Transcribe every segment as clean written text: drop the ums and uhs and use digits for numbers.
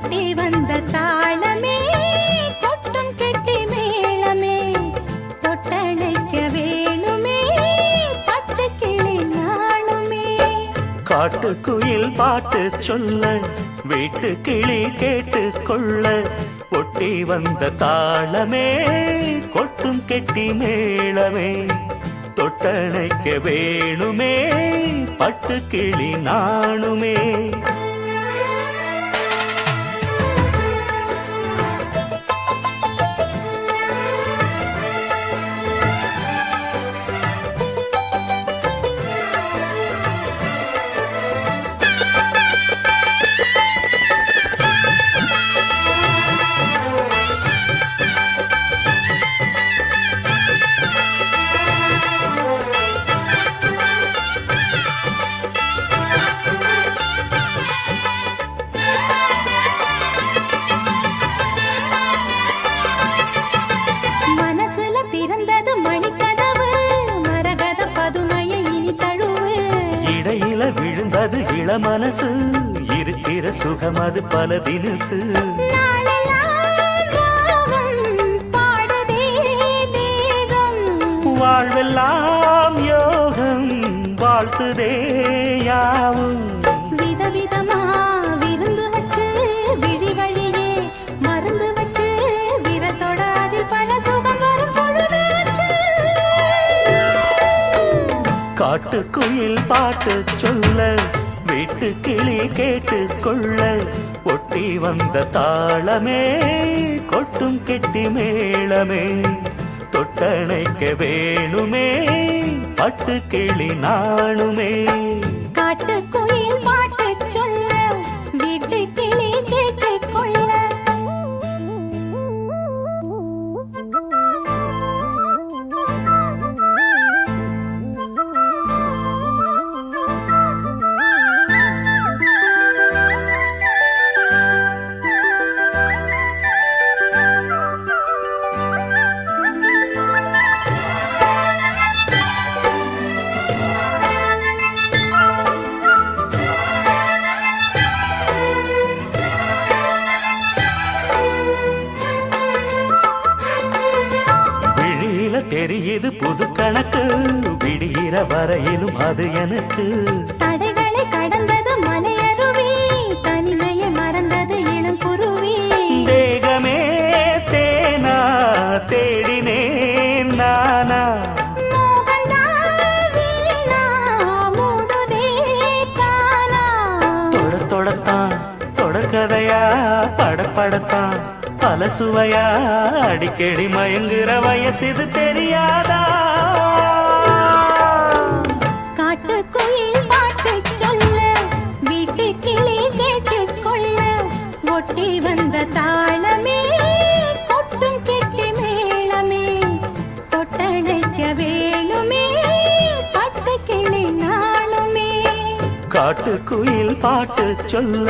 ஒட்டி வந்த தாளமே கொட்டும் கெட்டி மேளமே தொட்டணைக்க வேணுமே பட்டு கிளி நாணுமே. காட்டுக்குயில் பாட்டு சொல்ல வீட்டு கிளி கேட்டு கொள்ள ஒட்டி வந்த தாளமே கொட்டும் கெட்டி மேளமே தொட்டணைக்க வேணுமே பட்டு கிளி நாணுமே. விழுந்தது இளமனசு இருக்கிற சுகம் அது பல தினசு. வாழ்வெல்லாம் யோகம் வாழ்த்துதே யாவும். விதவிதமா விருந்து வச்சு விழி வழியே மருந்து வச்சு விரத்தோட அதில் பல சுகம் வரும் பொழுது காட்டுக்குயில் பாட்டு சொல்ல வீட்டு கிளி கேட்டு கொள்ள ஒட்டி வந்த தாளமே கொட்டும் கெட்டி மேளமே தொட்டணைக்க வேணுமே பட்டு கிளி நாணுமே. காட்டுக்குயில் பாட்டு சொல்ல வீட்டு கிளி கேட்டு கொள்ள தெரியுது புது கணக்கு விடுகிற வரையிலும் அது எனக்கு. தடைகளை கடந்தது மலையருவி தனிமையை மறந்தது இளங்குருவி. தேகமே தேனா தேடினேன் நானா தொடத்தான் தொடர்கதையா படப்படத்தான் பல சுவையா அடிக்கடி மயங்குற வயசு இது தெரியாதா. காட்டுக்குயில் பாட்டு சொல்ல வீட்டு கிளி கேட்டு கொள்ள ஒட்டி வந்த தாளமே கொட்டும் கெட்டி மேளமே தொட்டணைக்க வேணுமே பட்டு கிளி நாணுமே. காட்டுக்குயில் பாட்டு சொல்ல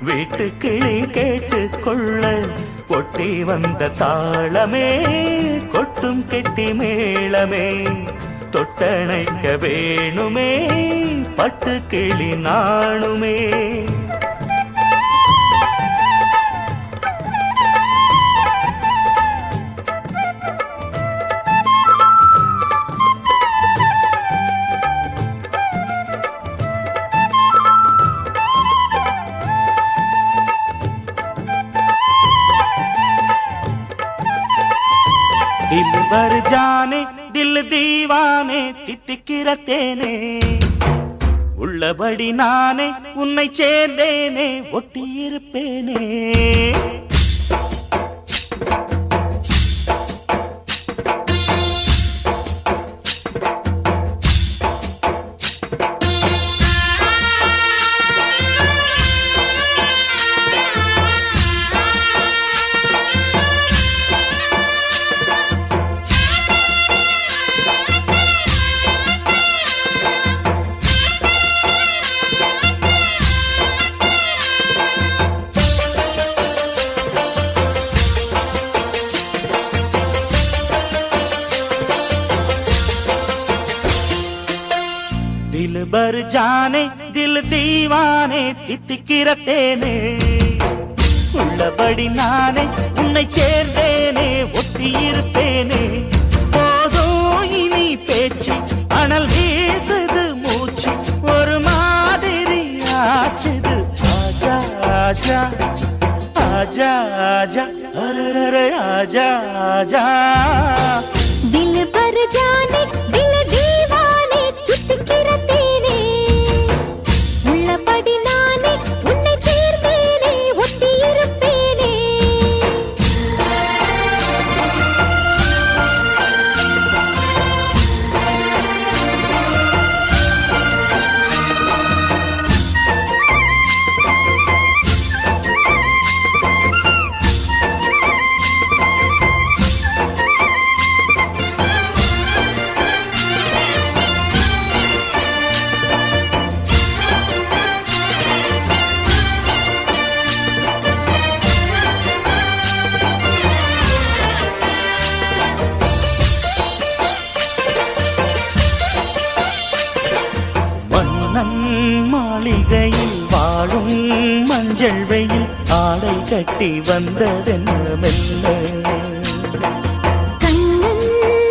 வீட்டு கிளி கேட்டு கொள்ள ஒட்டி வந்த தாளமே கொட்டும் கெட்டி மேளமே தொட்டணைக்க வேணுமே பட்டு கிளி நாணுமே. दिल भर जाने दिल दीवाने தித்திக்கிற தேனே உள்ளபடி நானே உன்னை சேர்ந்தேனே ஒட்டியிருப்பேனே. दिल भर जाने दिल दीवाने தித்திக்கிற தேனே உள்ளபடி நானே உன்னை சேர்ந்தேனே ஒட்டியிருப்பேனே போதும் இனி பேச்சு அனல் வீசுது மூச்சு ஒரு மாதிரி ஆச்சுது ஆஜா ஆஜா ஆஜா ஆஜா அரரே ஆஜா ஆஜா दिल पर जाने दिल दीवाने चित्किर तेने உள்ளபடி நானே உன்னை சேர்ந்தேனே ஒட்டியிருப்பேனே மாளிகையில் வாழும் மஞ்சள் வெயில் ஆடை கட்டி வந்ததென்ன மெல்ல கண்ணன்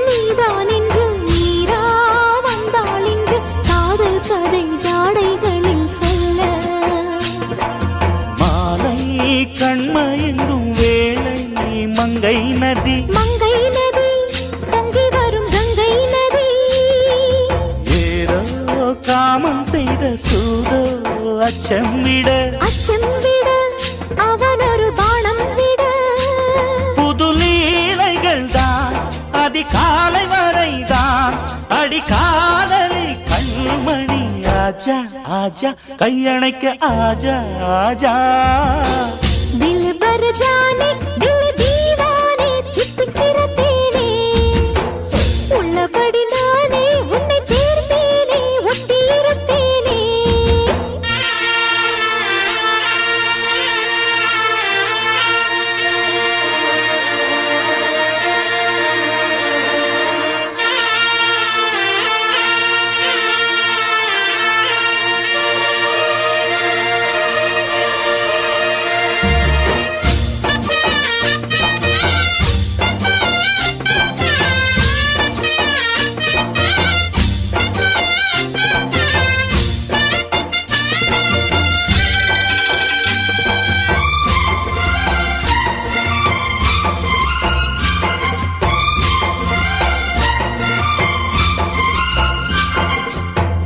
நீதான் என்று நீரா வந்தாள் இன்று காதல் கதை ஜாடைகளில் சொல்ல மாலை கண்மயங்கும் வேளை மங்கை நதி மங்கை நதி தங்கி வரும் கங்கை நதி ஏதோ காமம் செய்த சூதோ அச்சம் விட அவன் ஒரு பானம் விட புது லீலைகள் தான் அதிகாலை வரைதான் அடிக்காதலி கண்மணி ஆஜா ஆஜா கையணைக்க ஆஜா ஆஜா दिल पर जाने दिल दीवाने चित्किर तेने உள்ளபடி நானே உன்னை சேர்ந்தேனே ஒட்டியிருப்பேனே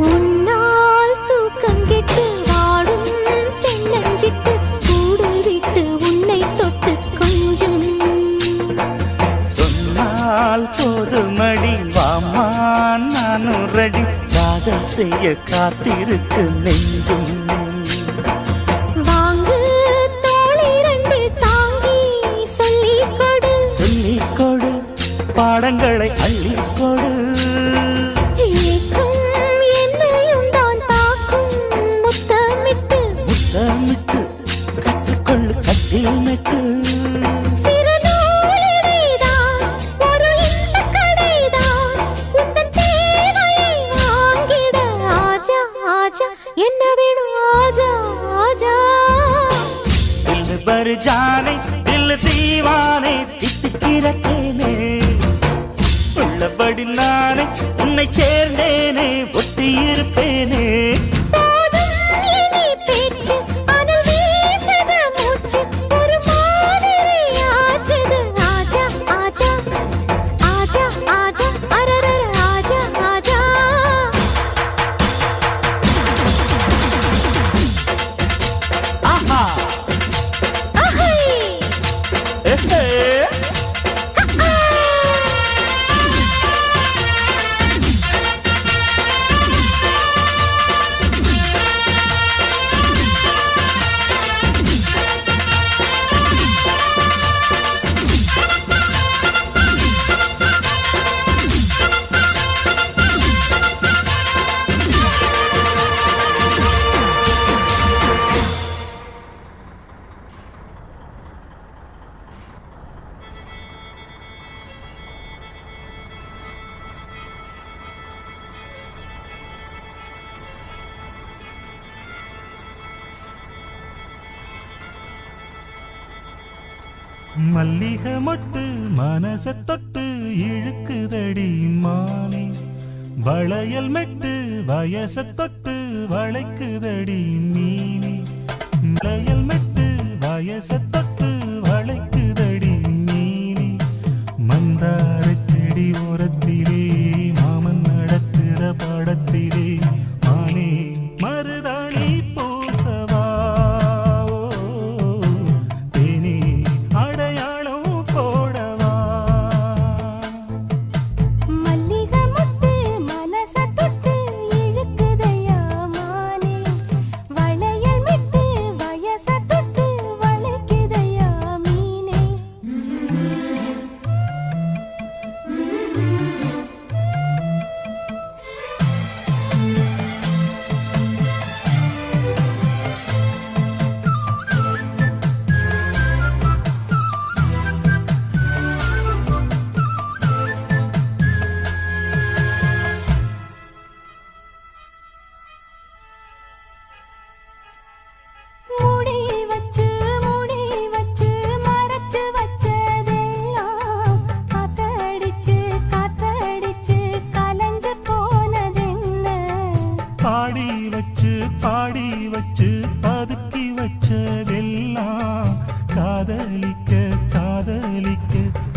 உன்னால் தூக்கம் கெட்டு வாடும் தென்னஞ்சிட்டு கூடு விட்டு உன்னை தொட்டு கொஞ்சம் சொன்னால் போதுமடி வாமா நானும் ரெடி காதல் செய்ய காத்திருக்கு நெஞ்சும் வாங்கு தோளி ரெண்டு தாங்கி சொல்லிக் கொடு சொல்லிக் கொடு பாடங்களை அள்ளிக் கொடு ஏக்கம் என்னையும் தான் தாக்கும் முத்தமிட்டு முத்தமிட்டு கற்றுக்கொள்ளு கட்டில் மெட்டு சிறு நூலிழைதான் ஒரு இன்பக் கடைதான் உந்தன் தேவையை வாங்கிட ஆஜா ஆஜா என்ன வேணும் ஆஜா ஆஜா दिल भर जाने दिल दीवाने தித்திக்கிற தேனே உள்ளபடி நானே உன்னை சேர்ந்தேனே ஒட்டியிருப்பேனே போதும் இனி பேச்சு அனல் வீசுது மூச்சு ஒரு மாதிரி ஆச்சுது ஆஜா ஆஜா ஆஜா ஆஜா அரரர ஆஜா ஆஜா ஆஹா அஹை ஏஹே மல்லிகை மொட்டு மனச தொட்டு இழுக்குதடி மானே வளையல் மெட்டு வயச தொட்டு வளைக்குதடி மீனே வளையல் மெட்டு வயச தொட்டு வளைக்குதடி மீனே மந்தார செடி ஓரத்திலே மாமன் நடத்துற படத்திலே மானே மருதாணி பூசவா தேனே அடையாளம் போடவா மல்லிகை மொட்டு மனச தொட்டு இழுக்குதையா மானே வளையல் மெட்டு வயச தொட்டு வளைக்குதையா மீனே மூடி வச்சு மறைச்சு வச்சதெல்லாம் காத்தடிச்சு கலந்து போனதென்ன பாடி வச்சு பதுக்கி வச்சதெல்லாம் காதலிக்க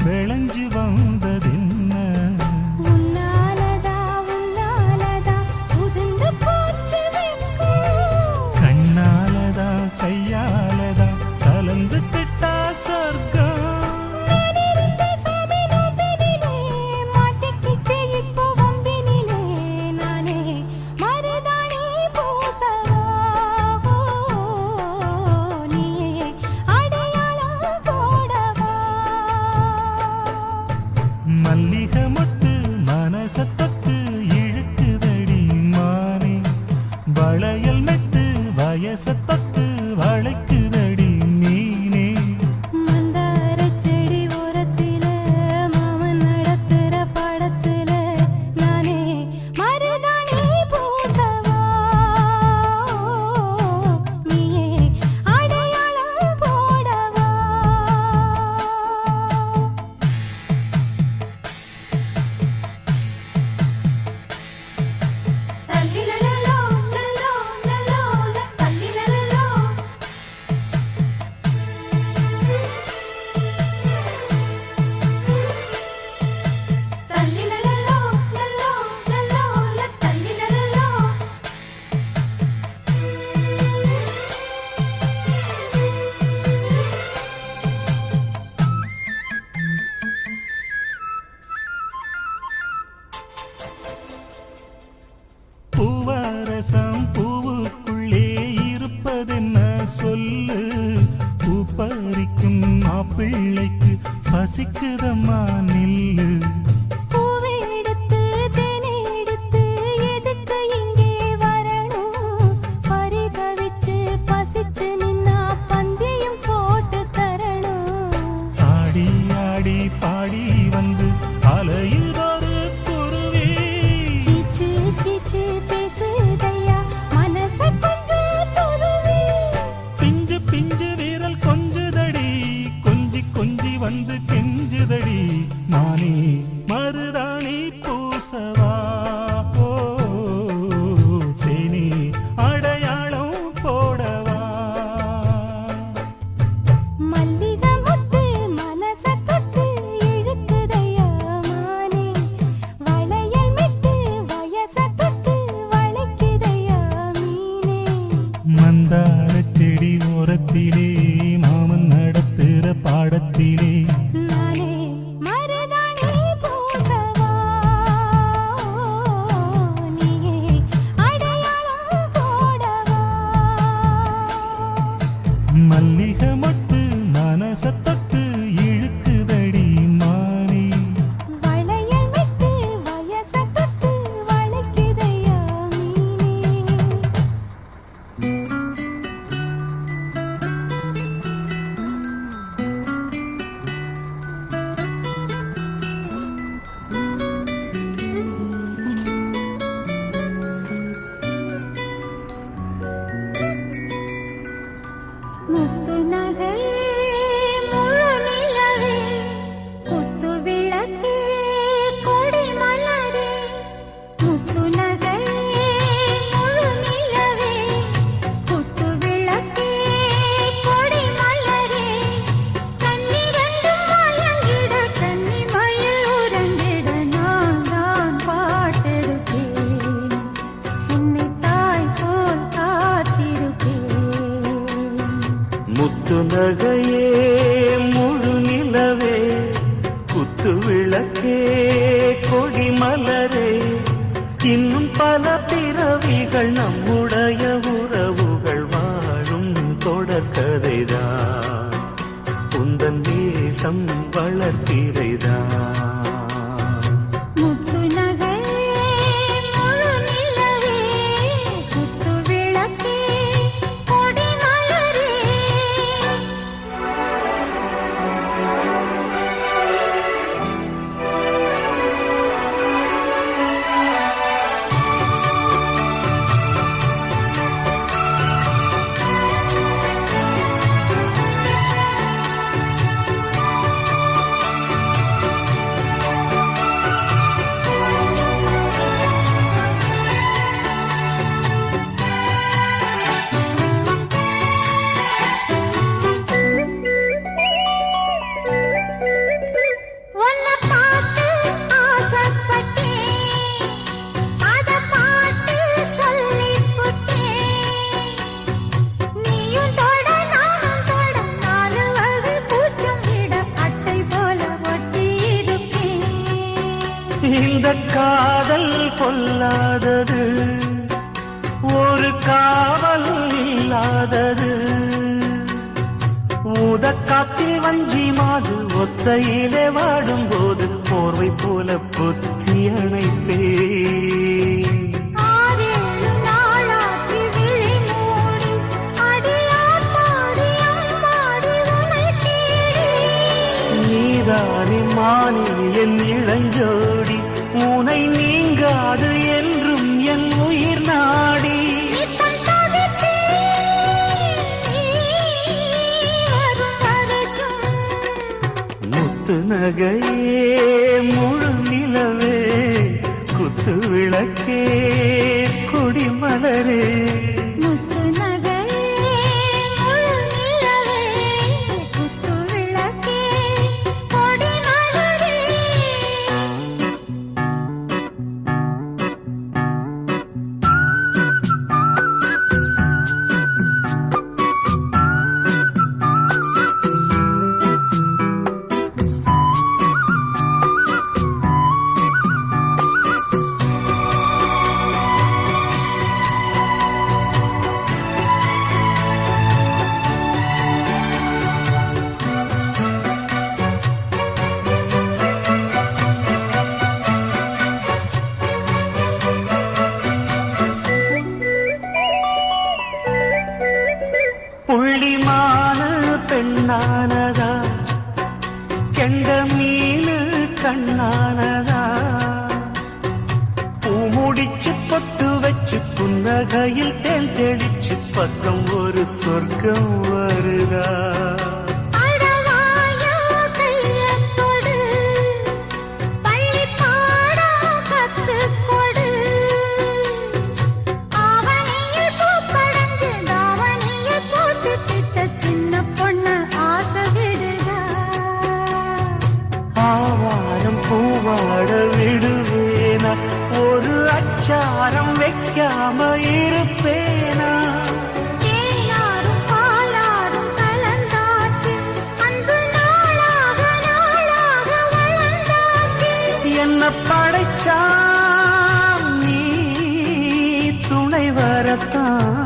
விளைஞ்சு வந்ததென்ன உன்னாலதா உதிர்ந்து போச்சு வெட்கம் கண்ணாலதா கையாலதா கலந்து கிட்டா சொர்க்கம் நான் இருந்த சாமி நோம்பினிலே மாட்டிக்கிட்டு இப்போ வம்பினிலே நானே மருதாணி பூசவா நீயே அடையாளம் போடவா மல்லிகை மொட்டு மனச தொட்டு இழுக்குதடி மானே வளையல் மெட்டு வயச தொட்டு வளைக்குதடி மீனே மந்தார செடி ஓரத்தில மாமன் நடத்துற படத்துல நானே மருதாணி பூசவா நீயே அடையாளம் போடவா தல்லிலலலோ லலோ லலோ தல்லிலலலோ தல்லிலலலோ லலோ லலோ தல்லிலலலோ பூவரசம் பூவுக்குள்ளே இருப்பதென்ன சொல்லு பூ பறிக்கும் மாப்பிள்ளைக்கு பசிக்குதம்மா நில்லு பூவை எடுத்து தேனை எடுத்து எதுக்கு இங்கே வரணும் பரிதவிச்சு பசிச்சு நின்னா பந்தியும் போட்டு தரணும் ஆடி ஆடி பாடி வந்து அலையுதொரு குருவி கீச்சு கீச்சு பேசுதையா மனச கொஞ்சம் துருவி பிஞ்சு வீரல் கொஞ்சுதடி கொஞ்சி வந்து கெஞ்சுதடி நானே மருதாணி பூசவா சேனி அடையாளம் போடவா மல்லிகை மொட்டு மனச தொட்டு இழுக்குதையா மானே வளையல் மெட்டு வயச தொட்டு வளைக்குதையா மீனே மந்தார செடி ஓரத்திலே மாமன் நடத்துற பாடத்திலே நானே மருதாணி பூசவா நீயே அடையாளம் போடவா மல்லிகை மொட்டு மனச தொட்டு இழுக்குதடி மானே வளையல் மெட்டு வயச தொட்டு வளைக்குதையா மீனே முத்து நகை முழு நில நகையே முழு நிலவே குத்து விளக்கே கொடி மலரே இன்னும் பல பிறவிகள் நம்முடைய உறவுகள் வாழும் தொடர்கதைதான் உந்தன் தேசம் வளர்த்திரைதான் இந்த காதல் கொல்லாதது ஒரு காவல் இல்லாதது ஊதக்காத்தில் வஞ்சி மாது ஒத்தையிலே வாடும்போது போர்வை போல புத்தி அணைப்பே நீதானே மானே என் இளஞ்சோடி உனை நீங்காது என்றும் என் உயிர் நாடி முத்து நகையே முழு நிலவே குத்து விளக்கே கொடி மலரே புள்ளிமான பெண்ணானதா கெண்ட மீனு கண்ணானதா பூமுடிச்சு பொட்டு வச்சு புன்னகையில் தேன் தெளிச்சு பக்கம் ஒரு சொர்க்கம் வருதா பூவாட விடுவேனா ஒரு அச்சாரம் வைக்காம இருப்பேனா என்ன படைச்சா நீ துணை வரத்தான்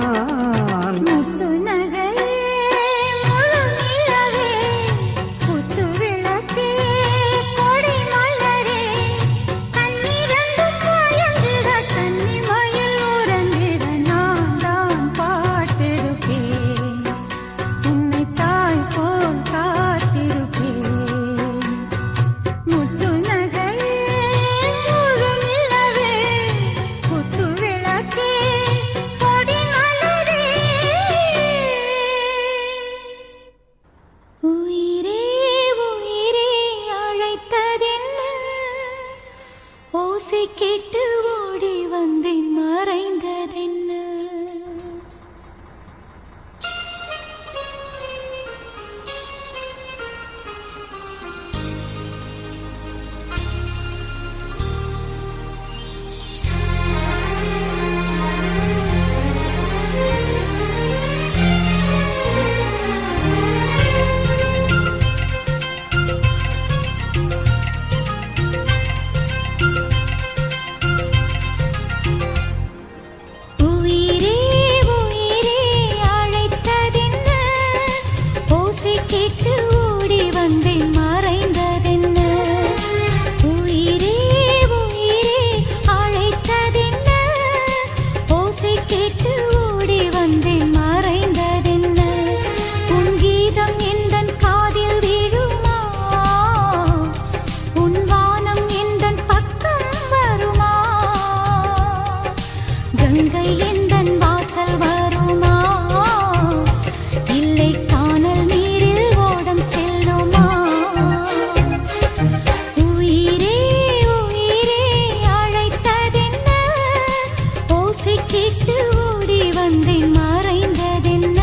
வந்தேன் மறைந்ததென்ன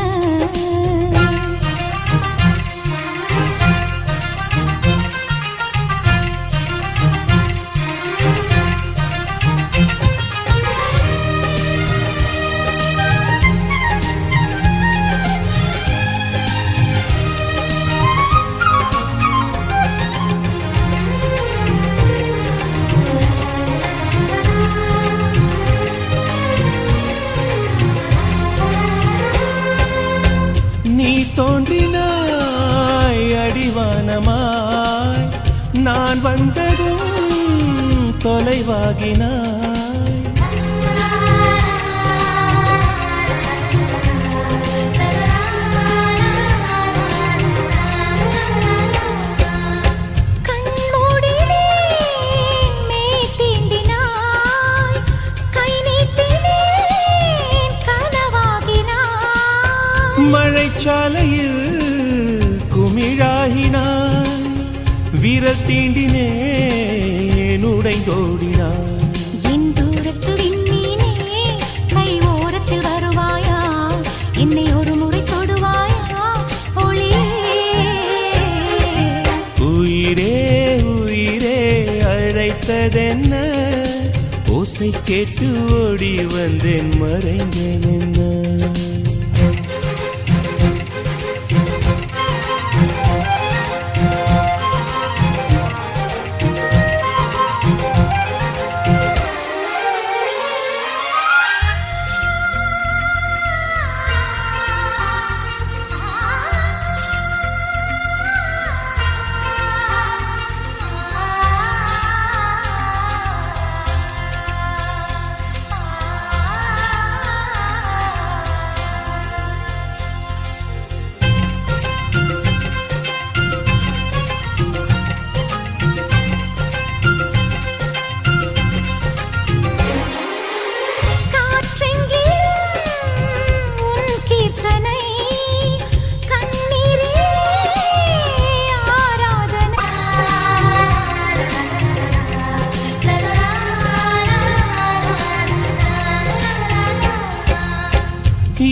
நீ தோன்றினாய் அடிவானமாய் நான் வந்ததும் தொலைவாகினாய் கண்மூடினே மெய் தீண்டினாய் கை நீட்டினேன் கனவாகினாய் மழைச்சாலையில் குமிழாகினாய் விரல் தீண்டினேன் உடைந்தோடினாய் என் தூரத்து விண்மீனே கை ஓரத்தில் வருவாயா என்னை ஒரு முறை தொடுவாயா ஒளியே உயிரே உயிரே அழைத்ததென்ன ஓசை கேட்டு ஓடி வந்தேன் மறைந்தேன்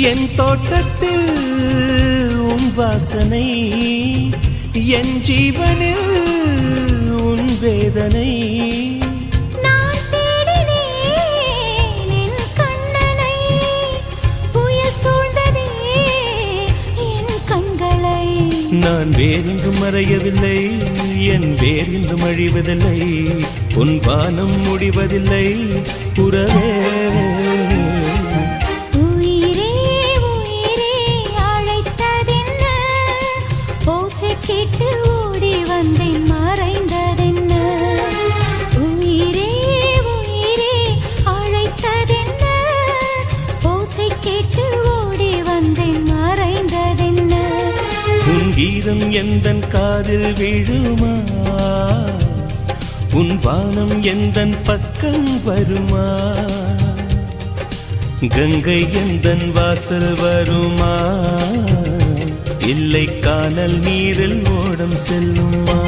என் தோட்டத்தில் உன் வாசனை என் ஜீவனில் உன் வேதனை நான் தேடினேன் என் கண்ணனை புயல் சூழ்ந்ததே என் கண்களை நான் வேறெங்கும் மறையவில்லை என் வேறெங்கும் அழிவதில்லை உன் வானம் முடிவதில்லை புறவே கேட்டு ஓடி வந்தேன் மறைந்ததென்ன உயிரே உயிரே அழைத்ததென்ன ஓசை கேட்டு ஓடி வந்தேன் மறைந்ததென்ன உன் கீதம் எந்தன் காதில் விழுமா உன் வானம் எந்தன் பக்கம் வருமா கங்கை எந்தன் வாசல் வருமா இல்லை கானல் நீரில் ஓடம் செல்லுமா